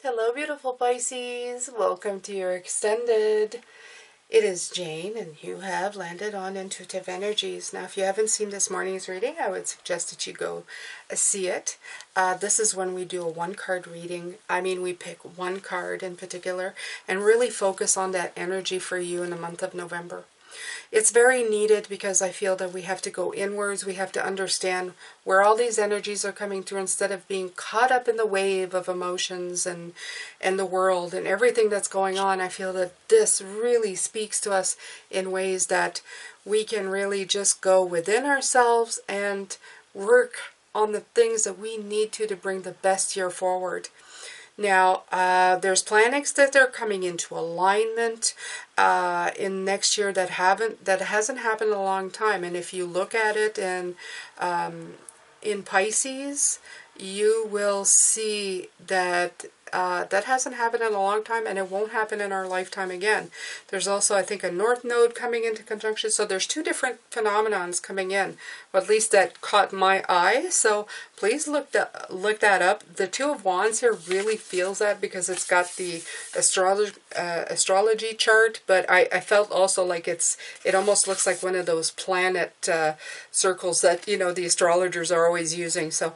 Hello, beautiful Pisces. Welcome to your extended. It is Jane, and you have landed on Intuitive Energies. Now, if you haven't seen this morning's reading, I would suggest that you go see it. This is when we do a one-card reading. We pick one card in particular and really focus on that energy for you in the month of November. It's very needed because I feel that we have to go inwards. We have to understand where all these energies are coming through instead of being caught up in the wave of emotions and the world and everything that's going on. I feel that this really speaks to us in ways that we can really just go within ourselves and work on the things that we need to bring the best year forward. Now, there's planets that are coming into alignment in next year that hasn't happened in a long time. And if you look at it in Pisces, you will see that that hasn't happened in a long time, and it won't happen in our lifetime again. There's also, I think, a North Node coming into conjunction. So there's two different phenomenons coming in, or at least that caught my eye. So please look that up. The Two of Wands here really feels that because it's got the astrology chart, but I felt also like it almost looks like one of those planet circles that, the astrologers are always using. So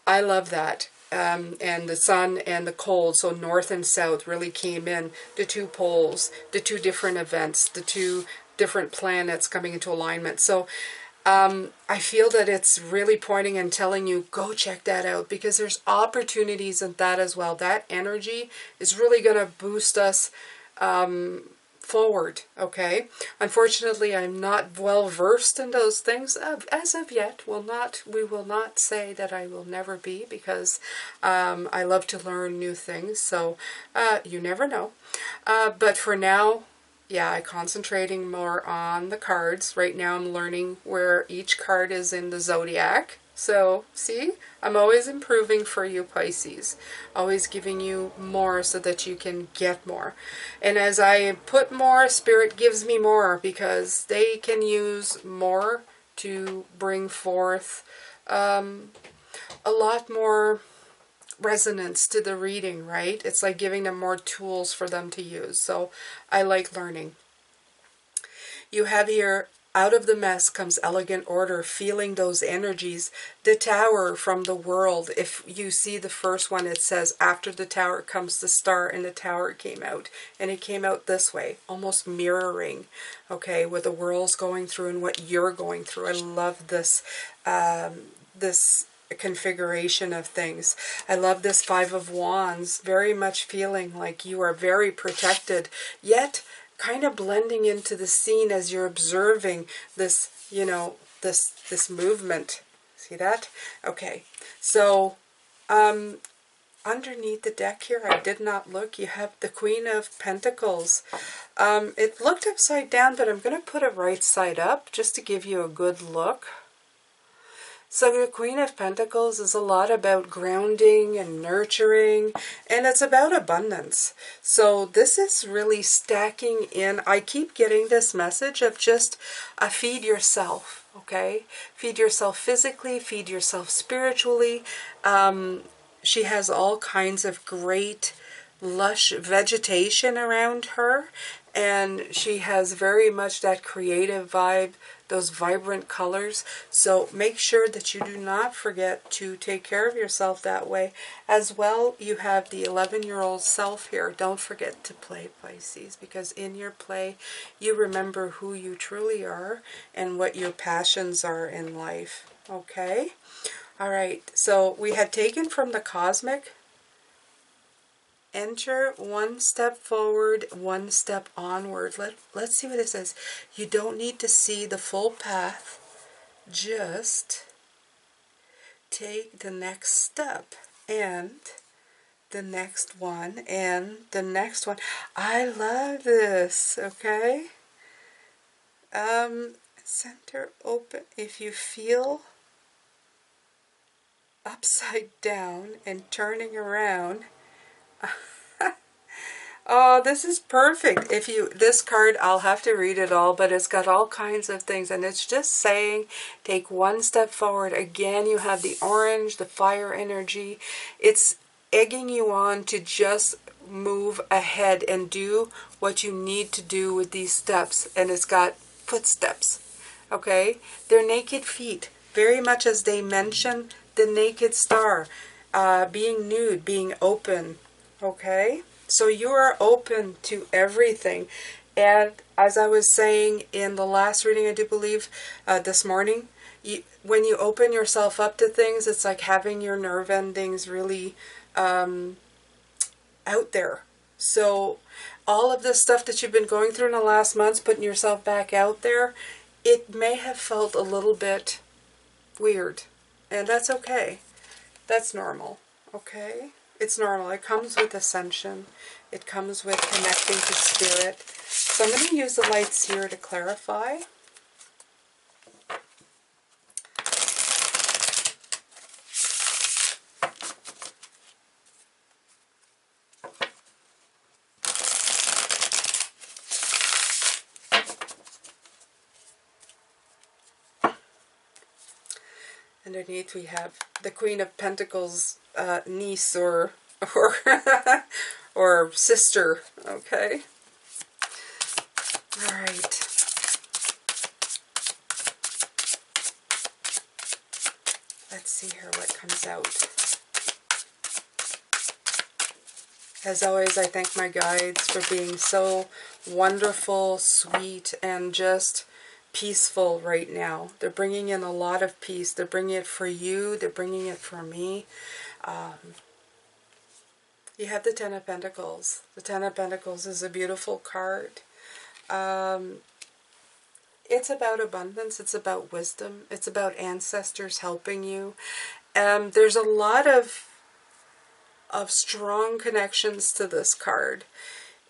I love that. And the sun and the cold, so north and south, really came in. The two poles, the two different events, the two different planets coming into alignment. So I feel that it's really pointing and telling you, go check that out, because there's opportunities in that as well. That energy is really going to boost us forward, okay? Unfortunately, I'm not well versed in those things as of yet. We will not say that I will never be, because I love to learn new things, so you never know. But for now, yeah, I'm concentrating more on the cards. Right now I'm learning where each card is in the zodiac. So, see, I'm always improving for you, Pisces. Always giving you more so that you can get more. And as I put more, Spirit gives me more, because they can use more to bring forth a lot more resonance to the reading, right? It's like giving them more tools for them to use. So I like learning. You have here, out of the mess comes elegant order, feeling those energies. The tower from the world. If you see the first one, it says, after the tower comes the star, and the tower came out. And it came out this way, almost mirroring, okay, what the world's going through and what you're going through. I love this, this configuration of things. I love this Five of Wands, very much feeling like you are very protected, yet kind of blending into the scene as you're observing this, this movement. See that? Okay. So, underneath the deck here, I did not look. You have the Queen of Pentacles. It looked upside down, but I'm going to put it right side up just to give you a good look. So the Queen of Pentacles is a lot about grounding and nurturing, and it's about abundance. So this is really stacking in. I keep getting this message of just feed yourself, okay? Feed yourself physically, feed yourself spiritually. She has all kinds of great lush vegetation around her, and she has very much that creative vibe, those vibrant colors. So make sure that you do not forget to take care of yourself that way. As well, you have the 11-year-old self here. Don't forget to play, Pisces, because in your play, you remember who you truly are and what your passions are in life. Okay? All right. So we had taken from the cosmic, enter one step forward, one step onward. Let's see what it says. You don't need to see the full path. Just take the next step and the next one and the next one. I love this, okay? Center open. If you feel upside down and turning around, oh, this is perfect. This card, I'll have to read it all, but it's got all kinds of things, and it's just saying, take one step forward. Again, you have the orange, the fire energy. It's egging you on to just move ahead and do what you need to do with these steps. And it's got footsteps, okay? They're naked feet, very much as they mention the naked star, being nude, being open, okay? So you are open to everything. And as I was saying in the last reading, I do believe, this morning, when you open yourself up to things, it's like having your nerve endings really out there. So all of this stuff that you've been going through in the last months, putting yourself back out there, it may have felt a little bit weird. And that's okay. That's normal. Okay? It's normal. It comes with ascension. It comes with connecting to spirit. So I'm going to use the lights here to clarify. Underneath we have the Queen of Pentacles, niece or or sister. Okay. All right. Let's see here what comes out. As always, I thank my guides for being so wonderful, sweet, and just peaceful right now. They're bringing in a lot of peace. They're bringing it for you. They're bringing it for me. You have the Ten of Pentacles. The Ten of Pentacles is a beautiful card. It's about abundance. It's about wisdom. It's about ancestors helping you. There's a lot of strong connections to this card.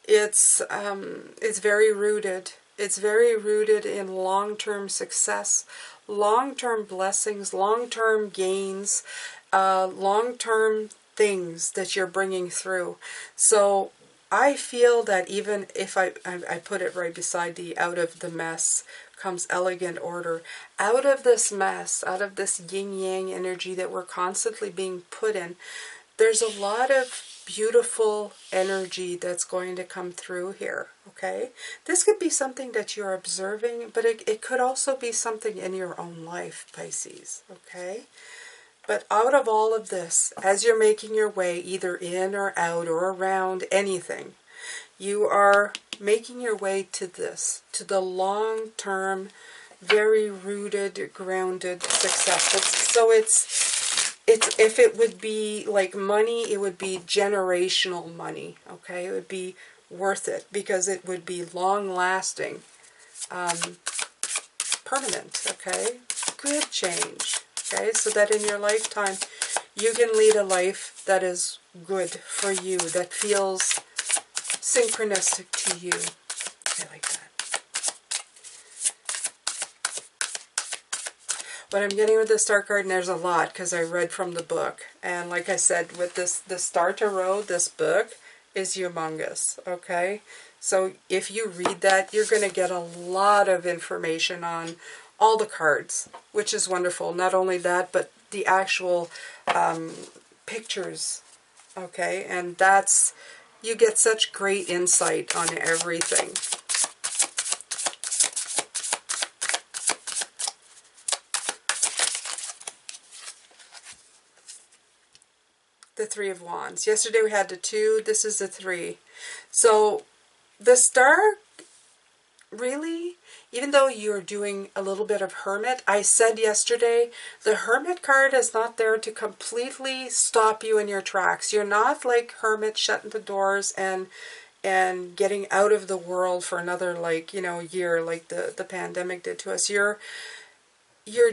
It's very rooted. It's very rooted in long-term success, long-term blessings, long-term gains, long-term things that you're bringing through. So I feel that even if I put it right beside the out of the mess comes elegant order. Out of this mess, out of this yin-yang energy that we're constantly being put in, there's a lot of beautiful energy that's going to come through here, okay? This could be something that you're observing, but it could also be something in your own life, Pisces, okay? But out of all of this, as you're making your way either in or out or around anything, you are making your way to this, to the long-term, very rooted, grounded success. So it's if it would be like money, it would be generational money, okay? It would be worth it because it would be long-lasting, permanent, okay? Good change, okay? So that in your lifetime, you can lead a life that is good for you, that feels synchronistic to you. I like that. What I'm getting with the Star card, and there's a lot because I read from the book. And like I said, with this, the Star Tarot, this book is humongous, okay? So if you read that, you're going to get a lot of information on all the cards, which is wonderful. Not only that, but the actual pictures, okay? And that's, you get such great insight on everything. The Three of Wands. Yesterday we had the 2. This is the 3. So the Star, really, even though you're doing a little bit of Hermit, I said yesterday, the Hermit card is not there to completely stop you in your tracks. You're not like Hermit shutting the doors and getting out of the world for another, like, you know, year like the pandemic did to us. You're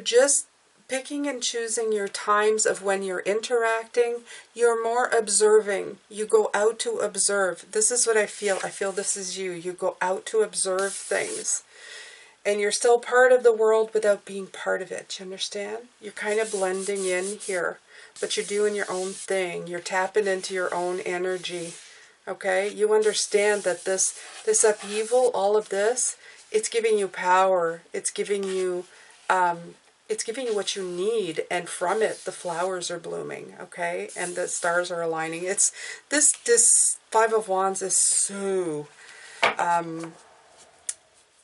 just picking and choosing your times of when you're interacting. You're more observing. You go out to observe. This is what I feel. I feel this is you. You go out to observe things. And you're still part of the world without being part of it. You understand? You're kind of blending in here. But you're doing your own thing. You're tapping into your own energy. Okay? You understand that this upheaval, all of this, it's giving you power. It's giving you It's giving you what you need, and from it, the flowers are blooming, okay? And the stars are aligning. It's, this Five of Wands is so,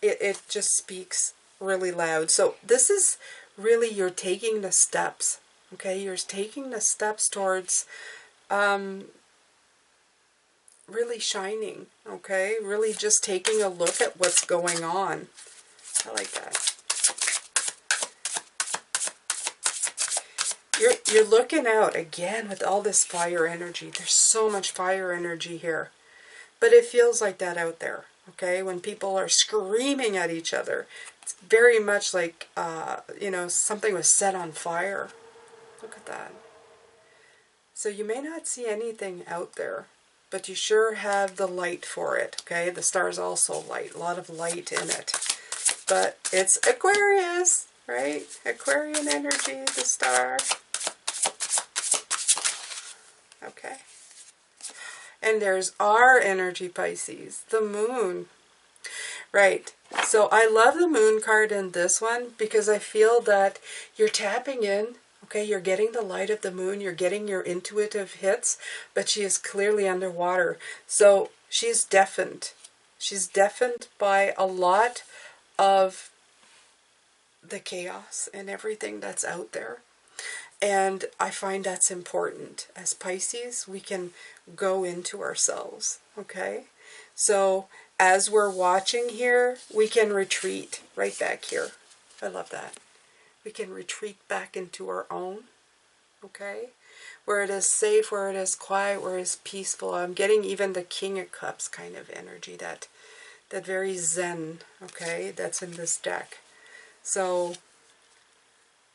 it just speaks really loud. So this is really, you're taking the steps, okay? You're taking the steps towards really shining, okay? Really just taking a look at what's going on. I like that. You're looking out again with all this fire energy. There's so much fire energy here. But it feels like that out there, okay? When people are screaming at each other, it's very much like, you know, something was set on fire. Look at that. So you may not see anything out there, but you sure have the light for it, okay? The star's also light, a lot of light in it. But it's Aquarius, right? Aquarian energy, the star. Okay. And there's our energy, Pisces, the moon. Right. So I love the moon card in this one because I feel that you're tapping in, okay? You're getting the light of the moon. You're getting your intuitive hits, but she is clearly underwater. So she's deafened. She's deafened by a lot of the chaos and everything that's out there. And I find that's important. As Pisces, we can go into ourselves, okay? So as we're watching here, we can retreat right back here. I love that. We can retreat back into our own, okay? Where it is safe, where it is quiet, where it is peaceful. I'm getting even the King of Cups kind of energy, that very zen, okay, that's in this deck. So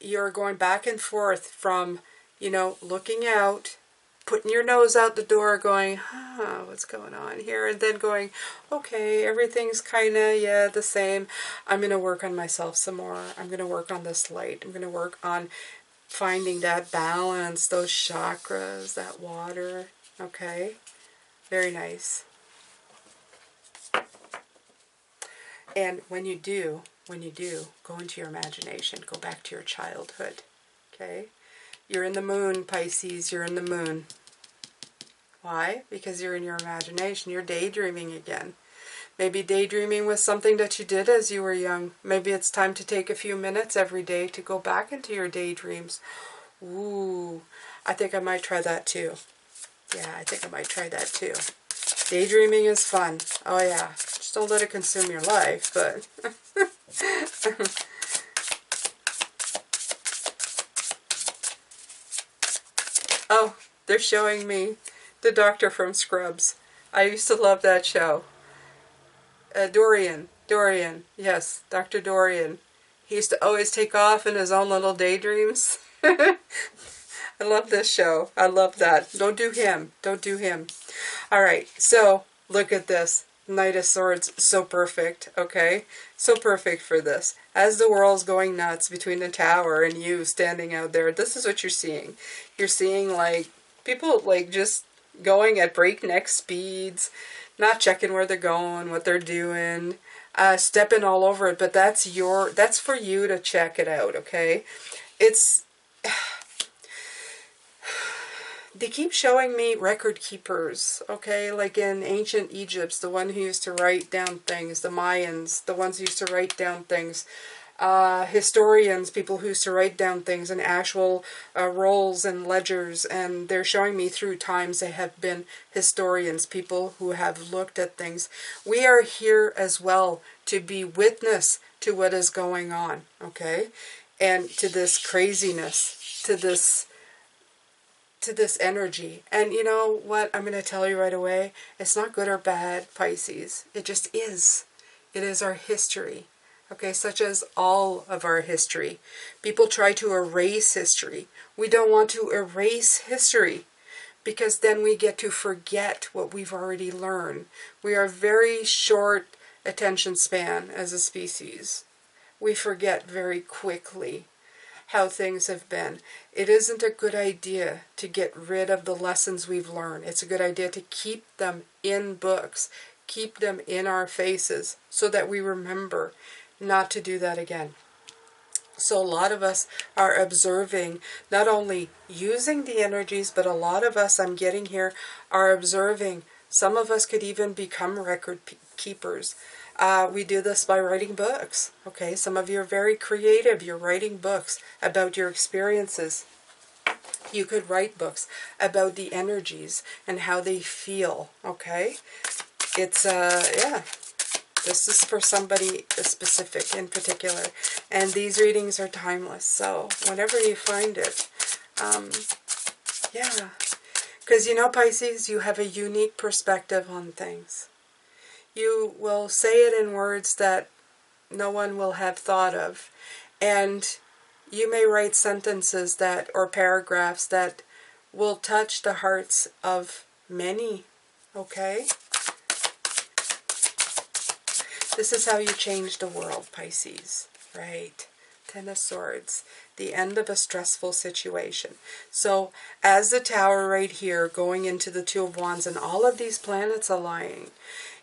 you're going back and forth from, you know, looking out, putting your nose out the door, going, what's going on here? And then going, okay, everything's kind of, yeah, the same. I'm going to work on myself some more. I'm going to work on this light. I'm going to work on finding that balance, those chakras, that water, okay? Very nice. And when you do, go into your imagination. Go back to your childhood, okay? You're in the moon, Pisces. You're in the moon. Why? Because you're in your imagination. You're daydreaming again. Maybe daydreaming was something that you did as you were young. Maybe it's time to take a few minutes every day to go back into your daydreams. Ooh, I think I might try that too. Yeah, I think I might try that too. Daydreaming is fun. Oh yeah. Just don't let it consume your life, but... Oh, they're showing me the doctor from Scrubs. I used to love that show. Dorian, yes, Dr. Dorian. He used to always take off in his own little daydreams. I love this show. I love that. Don't do him. Don't do him. All right, so look at this. Knight of Swords, so perfect, okay? So perfect for this. As the world's going nuts between the tower and you standing out there, this is what you're seeing. You're seeing, like, people, like, just going at breakneck speeds, not checking where they're going, what they're doing, stepping all over it, but that's for you to check it out, okay? They keep showing me record keepers, okay? Like in ancient Egypt, the one who used to write down things, the Mayans, the ones who used to write down things, historians, people who used to write down things in actual rolls and ledgers, and they're showing me through times they have been historians, people who have looked at things. We are here as well to be witness to what is going on, okay? And to this craziness, to this energy. And you know what? I'm going to tell you right away. It's not good or bad, Pisces. It just is. It is our history. Okay, such as all of our history. People try to erase history. We don't want to erase history because then we get to forget what we've already learned. We are very short attention span as a species. We forget very quickly how things have been. It isn't a good idea to get rid of the lessons we've learned. It's a good idea to keep them in books, keep them in our faces so that we remember not to do that again. So a lot of us are observing, not only using the energies, but a lot of us, I'm getting here, are observing. Some of us could even become record keepers. We do this by writing books. Okay, some of you are very creative. You're writing books about your experiences. You could write books about the energies and how they feel. Okay, it's yeah. This is for somebody specific in particular. And these readings are timeless. So whenever you find it, yeah. Because you know, Pisces, you have a unique perspective on things. You will say it in words that no one will have thought of. And you may write sentences that, or paragraphs that will touch the hearts of many. Okay? This is how you change the world, Pisces. Right. Ten of Swords. The end of a stressful situation. So, as the Tower right here, going into the Two of Wands, and all of these planets aligning,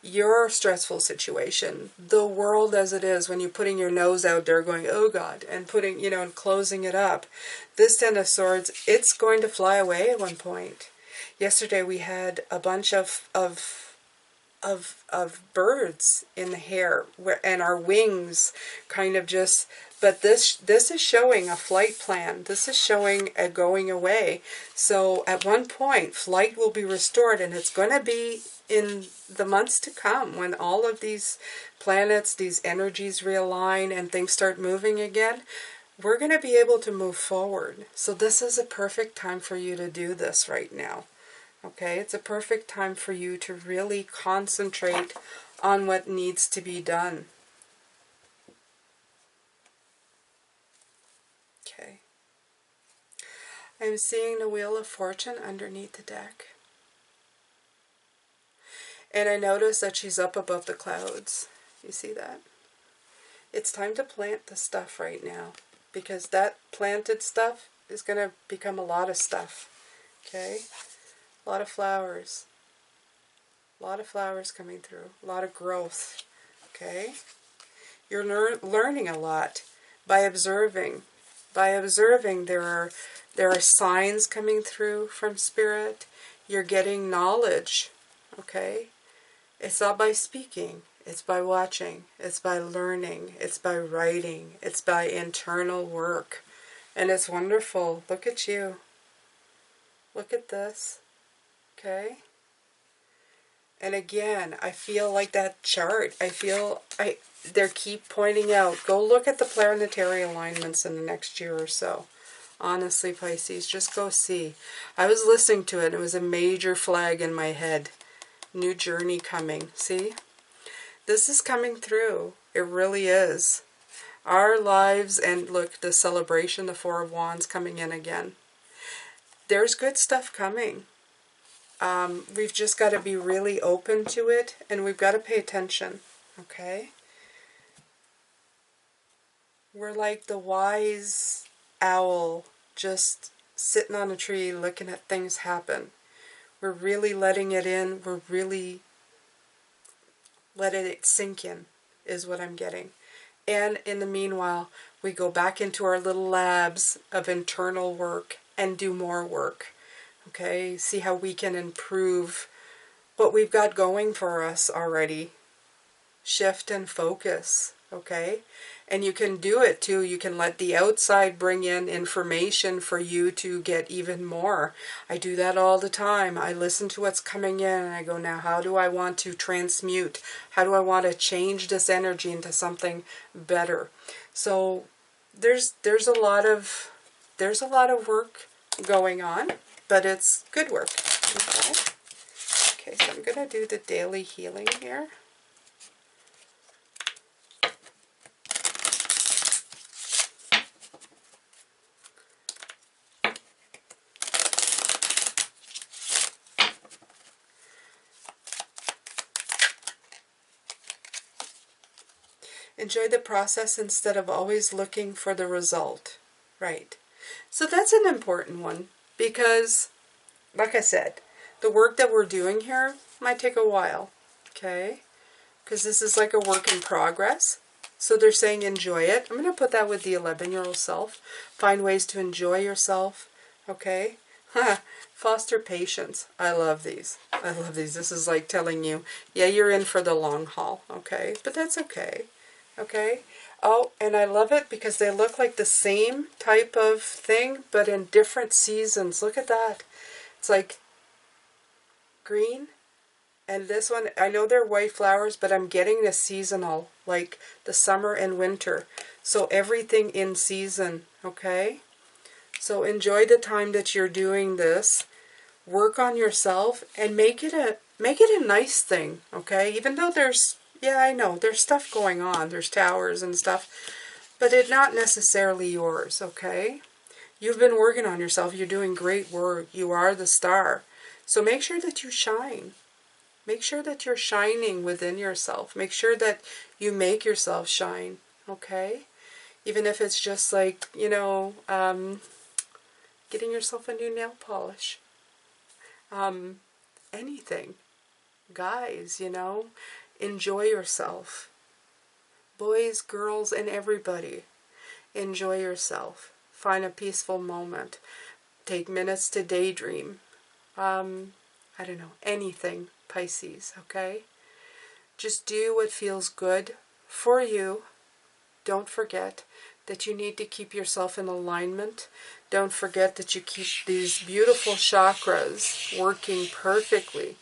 your stressful situation, the world as it is, when you're putting your nose out there going, oh God, and putting, you know, and closing it up, this Ten of Swords, it's going to fly away at one point. Yesterday we had a bunch of birds in the hair, and our wings kind of just, but this is showing a flight plan. This is showing a going away. So at one point flight will be restored, and it's going to be in the months to come when all of these planets, these energies realign and things start moving again. We're going to be able to move forward. So this is a perfect time for you to do this right now. Okay, it's a perfect time for you to really concentrate on what needs to be done. Okay. I'm seeing the Wheel of Fortune underneath the deck. And I notice that she's up above the clouds. You see that? It's time to plant the stuff right now, because that planted stuff is going to become a lot of stuff. Okay? A lot of flowers. A lot of flowers coming through. A lot of growth. Okay? You're learning a lot by observing. By observing, there are signs coming through from Spirit. You're getting knowledge. Okay? It's not by speaking. It's by watching. It's by learning. It's by writing. It's by internal work. And it's wonderful. Look at you. Look at this. Okay? And again, I feel like that chart. They keep pointing out, go look at the planetary alignments in the next year or so. Honestly, Pisces, just go see. I was listening to it, and it was a major flag in my head. New journey coming. See? This is coming through. It really is. Our lives, and look, the celebration, the Four of Wands coming in again. There's good stuff coming. We've just got to be really open to it, and we've got to pay attention. Okay? We're like the wise owl just sitting on a tree looking at things happen. We're really letting it in. We're really letting it sink in, is what I'm getting. And in the meanwhile, we go back into our little labs of internal work and do more work. Okay? See how we can improve what we've got going for us already. Shift and focus. Okay? And you can do it too. You can let the outside bring in information for you to get even more. I do that all the time. I listen to what's coming in and I go, now how do I want to transmute? How do I want to change this energy into something better? So there's a lot of work going on, but it's good work. Okay, so I'm going to do the daily healing here. Enjoy the process instead of always looking for the result. Right. So that's an important one because, like I said, the work that we're doing here might take a while. Okay? Because this is like a work in progress. So they're saying enjoy it. I'm going to put that with the 11-year-old self. Find ways to enjoy yourself. Okay? Foster patience. I love these. I love these. This is like telling you, yeah, you're in for the long haul. Okay? But that's okay. Okay? Oh, and I love it because they look like the same type of thing, but in different seasons. Look at that. It's like green. And this one, I know they're white flowers, but I'm getting the seasonal, like the summer and winter. So everything in season, okay? So enjoy the time that you're doing this. Work on yourself and make it a nice thing, okay? Even though there's, yeah, I know, there's stuff going on. There's towers and stuff, but it's not necessarily yours, okay? You've been working on yourself. You're doing great work. You are the star. So make sure that you shine. Make sure that you're shining within yourself. Make sure that you make yourself shine, okay? Even if it's just like, you know, getting yourself a new nail polish. Anything. Guys, you know, enjoy yourself. Boys, girls, and everybody. Enjoy yourself. Find a peaceful moment. Take minutes to daydream. I don't know, anything. Pisces, okay? Just do what feels good for you. Don't forget that you need to keep yourself in alignment. Don't forget that you keep these beautiful chakras working perfectly,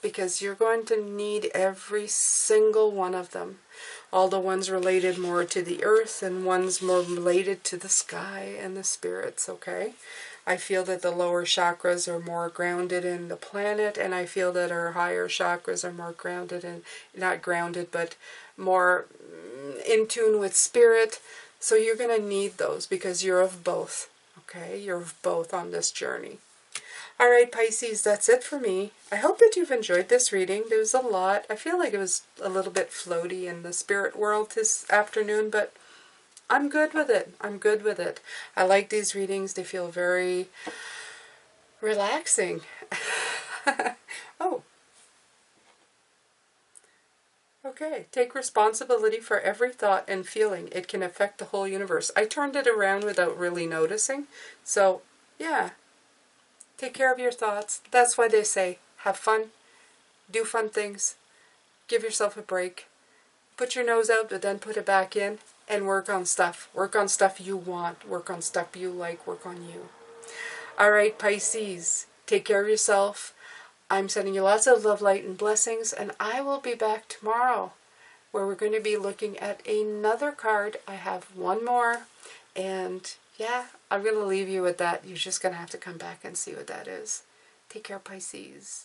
because you're going to need every single one of them. All the ones related more to the earth and ones more related to the sky and the spirits, okay? I feel that the lower chakras are more grounded in the planet, and I feel that our higher chakras are more grounded in, not grounded, but more in tune with spirit. So you're going to need those because you're of both, okay? You're of both on this journey. All right, Pisces, that's it for me. I hope that you've enjoyed this reading. There was a lot. I feel like it was a little bit floaty in the spirit world this afternoon, but I'm good with it. I'm good with it. I like these readings. They feel very relaxing. Oh. Okay. Take responsibility for every thought and feeling. It can affect the whole universe. I turned it around without really noticing. So, yeah. Take care of your thoughts. That's why they say, have fun. Do fun things. Give yourself a break. Put your nose out, but then put it back in. And work on stuff. Work on stuff you want. Work on stuff you like. Work on you. Alright, Pisces. Take care of yourself. I'm sending you lots of love, light, and blessings. And I will be back tomorrow, where we're going to be looking at another card. I have one more. And yeah, I'm going to leave you with that. You're just going to have to come back and see what that is. Take care, Pisces.